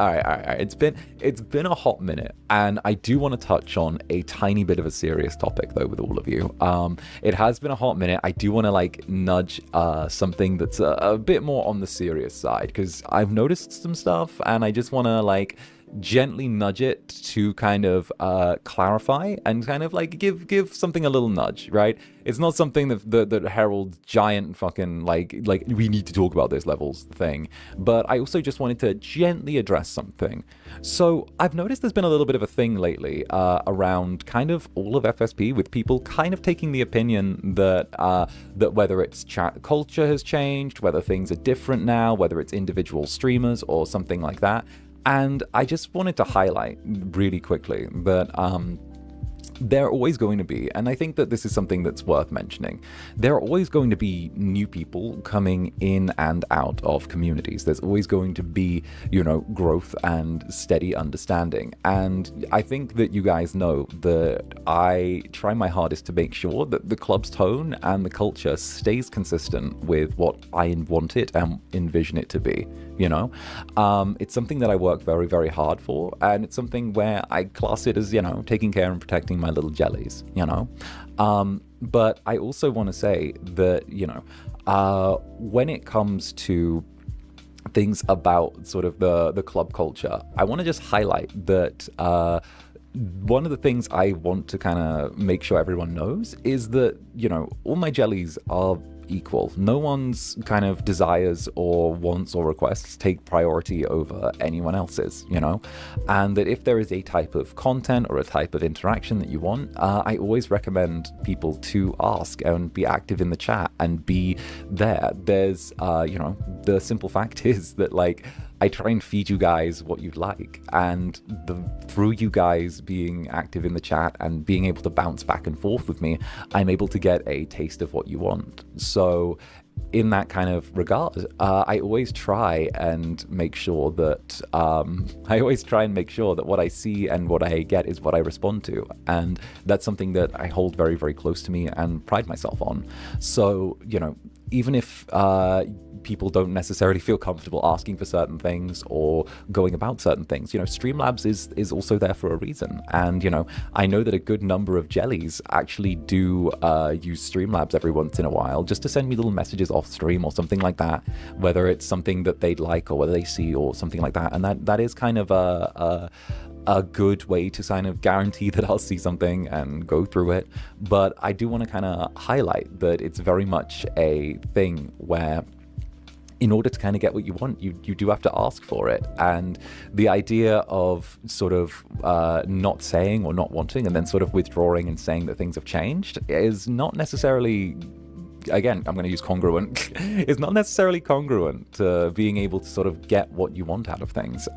All right. It's been a hot minute, and I do want to touch on a tiny bit of a serious topic though with all of you. It has been a hot minute. I do want to like nudge something that's a bit more on the serious side because I've noticed some stuff, and I just want to like gently nudge it to kind of clarify and kind of like give something a little nudge, right? It's not something that heralds giant fucking like we need to talk about this levels thing, but I also just wanted to gently address something. So I've noticed there's been a little bit of a thing lately around kind of all of FSP with people kind of taking the opinion that that whether it's chat culture has changed, whether things are different now, whether it's individual streamers or something like that. And I just wanted to highlight really quickly that there are always going to be, and I think that this is something that's worth mentioning, there are always going to be new people coming in and out of communities. There's always going to be, you know, growth and steady understanding. And I think that you guys know that I try my hardest to make sure that the club's tone and the culture stays consistent with what I want it and envision it to be. You know, it's something that I work very, very hard for, and it's something where I class it as, you know, taking care and protecting my little jellies, you know. But I also want to say that, you know, when it comes to things about sort of the club culture, I want to just highlight that one of the things I want to kind of make sure everyone knows is that, you know, all my jellies are equal. No one's kind of desires or wants or requests take priority over anyone else's, you know, and that if there is a type of content or a type of interaction that you want, I always recommend people to ask and be active in the chat and be there. There's, you know, the simple fact is that like I try and feed you guys what you'd like, and through you guys being active in the chat and being able to bounce back and forth with me, I'm able to get a taste of what you want. So in that kind of regard, I always try and make sure that what I see and what I get is what I respond to, and that's something that I hold very, very close to me and pride myself on. So, you know, even if people don't necessarily feel comfortable asking for certain things or going about certain things, you know, Streamlabs is also there for a reason. And, you know, I know that a good number of jellies actually do use Streamlabs every once in a while just to send me little messages off stream or something like that, whether it's something that they'd like or whether they see or something like that. And that is kind of a good way to kind of guarantee that I'll see something and go through it. But I do want to kind of highlight that it's very much a thing where in order to kind of get what you want, you do have to ask for it. And the idea of sort of not saying or not wanting and then sort of withdrawing and saying that things have changed is not necessarily, again, I'm going to use congruent, it's not necessarily congruent to being able to sort of get what you want out of things.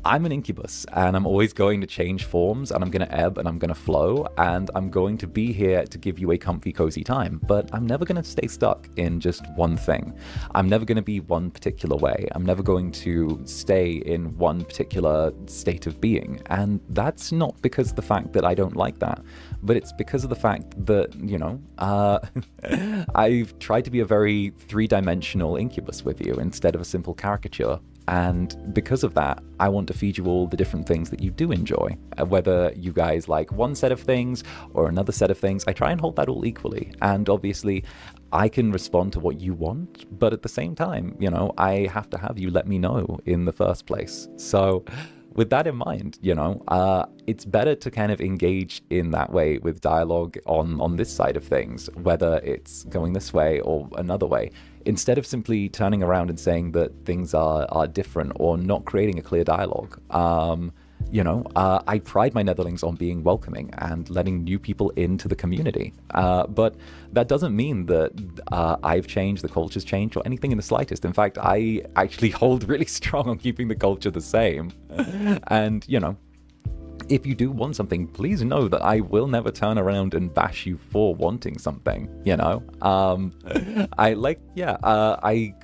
I'm an incubus, and I'm always going to change forms, and I'm going to ebb, and I'm going to flow, and I'm going to be here to give you a comfy, cozy time, but I'm never going to stay stuck in just one thing. I'm never going to be one particular way. I'm never going to stay in one particular state of being, and that's not because of the fact that I don't like that, but it's because of the fact that, you know, I've tried to be a very three-dimensional incubus with you instead of a simple caricature. And because of that, I want to feed you all the different things that you do enjoy. Whether you guys like one set of things or another set of things, I try and hold that all equally. And obviously, I can respond to what you want, but at the same time, you know, I have to have you let me know in the first place. So with that in mind, you know, it's better to kind of engage in that way with dialogue on this side of things, whether it's going this way or another way, instead of simply turning around and saying that things are different or not creating a clear dialogue. You know, I pride my netherlings on being welcoming and letting new people into the community. But that doesn't mean that I've changed, the culture's changed, or anything in the slightest. In fact, I actually hold really strong on keeping the culture the same. And, you know, if you do want something, please know that I will never turn around and bash you for wanting something, you know? I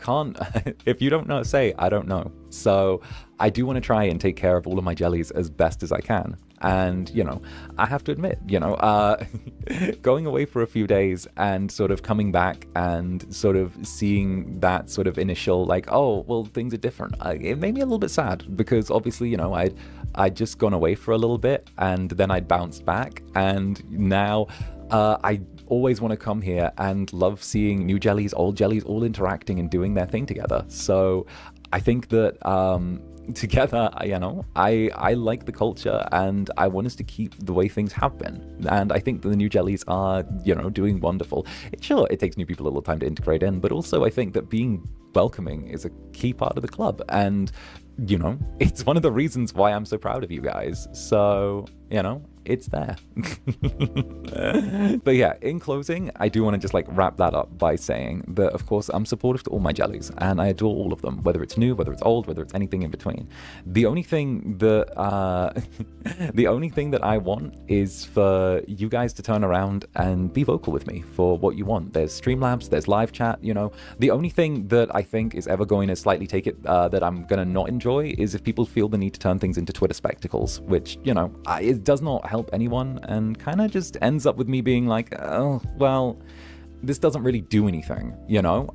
can't, if you don't know, I don't know. So I do want to try and take care of all of my jellies as best as I can. And, you know, I have to admit, you know, going away for a few days and sort of coming back and sort of seeing that sort of initial, like, oh, well, things are different. It made me a little bit sad because obviously, you know, I'd just gone away for a little bit and then I'd bounced back, and now I always want to come here and love seeing new jellies, old jellies, all interacting and doing their thing together. So I think that together, you know, I like the culture and I want us to keep the way things have been. And I think that the new jellies are, you know, doing wonderful. Sure, it takes new people a little time to integrate in, but also I think that being welcoming is a key part of the club. And, you know, it's one of the reasons why I'm so proud of you guys. So, you know, it's there. But yeah, in closing, I do want to just like wrap that up by saying that, of course, I'm supportive to all my jellies and I adore all of them, whether it's new, whether it's old, whether it's anything in between. The only thing that I want is for you guys to turn around and be vocal with me for what you want. There's Streamlabs, there's live chat, you know. The only thing that I think is ever going to slightly take it that I'm going to not enjoy is if people feel the need to turn things into Twitter spectacles, which, you know, it does not help anyone and kind of just ends up with me being like, oh, well, this doesn't really do anything, you know?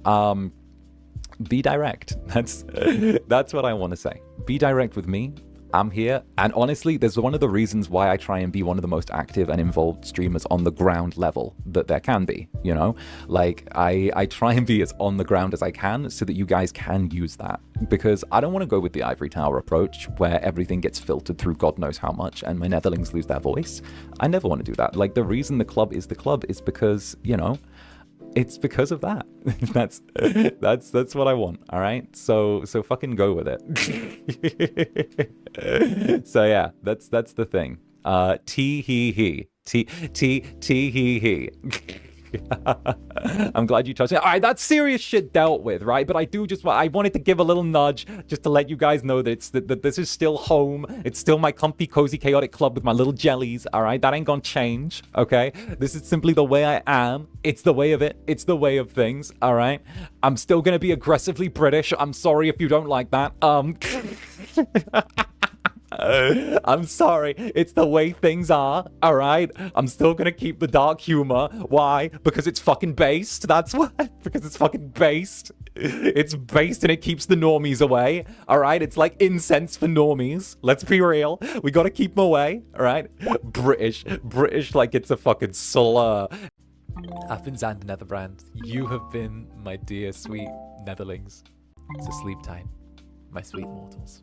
Be direct. That's what I want to say. Be direct with me. I'm here. And honestly, there's one of the reasons why I try and be one of the most active and involved streamers on the ground level that there can be, you know? Like, I try and be as on the ground as I can so that you guys can use that. Because I don't want to go with the ivory tower approach where everything gets filtered through God knows how much and my netherlings lose their voice. I never want to do that. Like, the reason the club is because, you know, it's because of that. That's what I want. All right. So fucking go with it. So yeah, that's the thing. Tee hee hee. Tee hee hee. I'm glad you touched it. All right, that's serious shit dealt with, right? But I wanted to give a little nudge just to let you guys know that this is still home. It's still my comfy, cozy, chaotic club with my little jellies, all right? That ain't gonna change, okay? This is simply the way I am. It's the way of it. It's the way of things, all right? I'm still gonna be aggressively British. I'm sorry if you don't like that. I'm sorry, it's the way things are, alright? I'm still gonna keep the dark humor. Why? Because it's fucking based, that's why. Because it's fucking based. It's based and it keeps the normies away, alright? It's like incense for normies. Let's be real. We gotta keep them away, alright? British like it's a fucking slur. I've been Zander Netherbrand. You have been my dear, sweet netherlings. So sleep tight, my sweet mortals.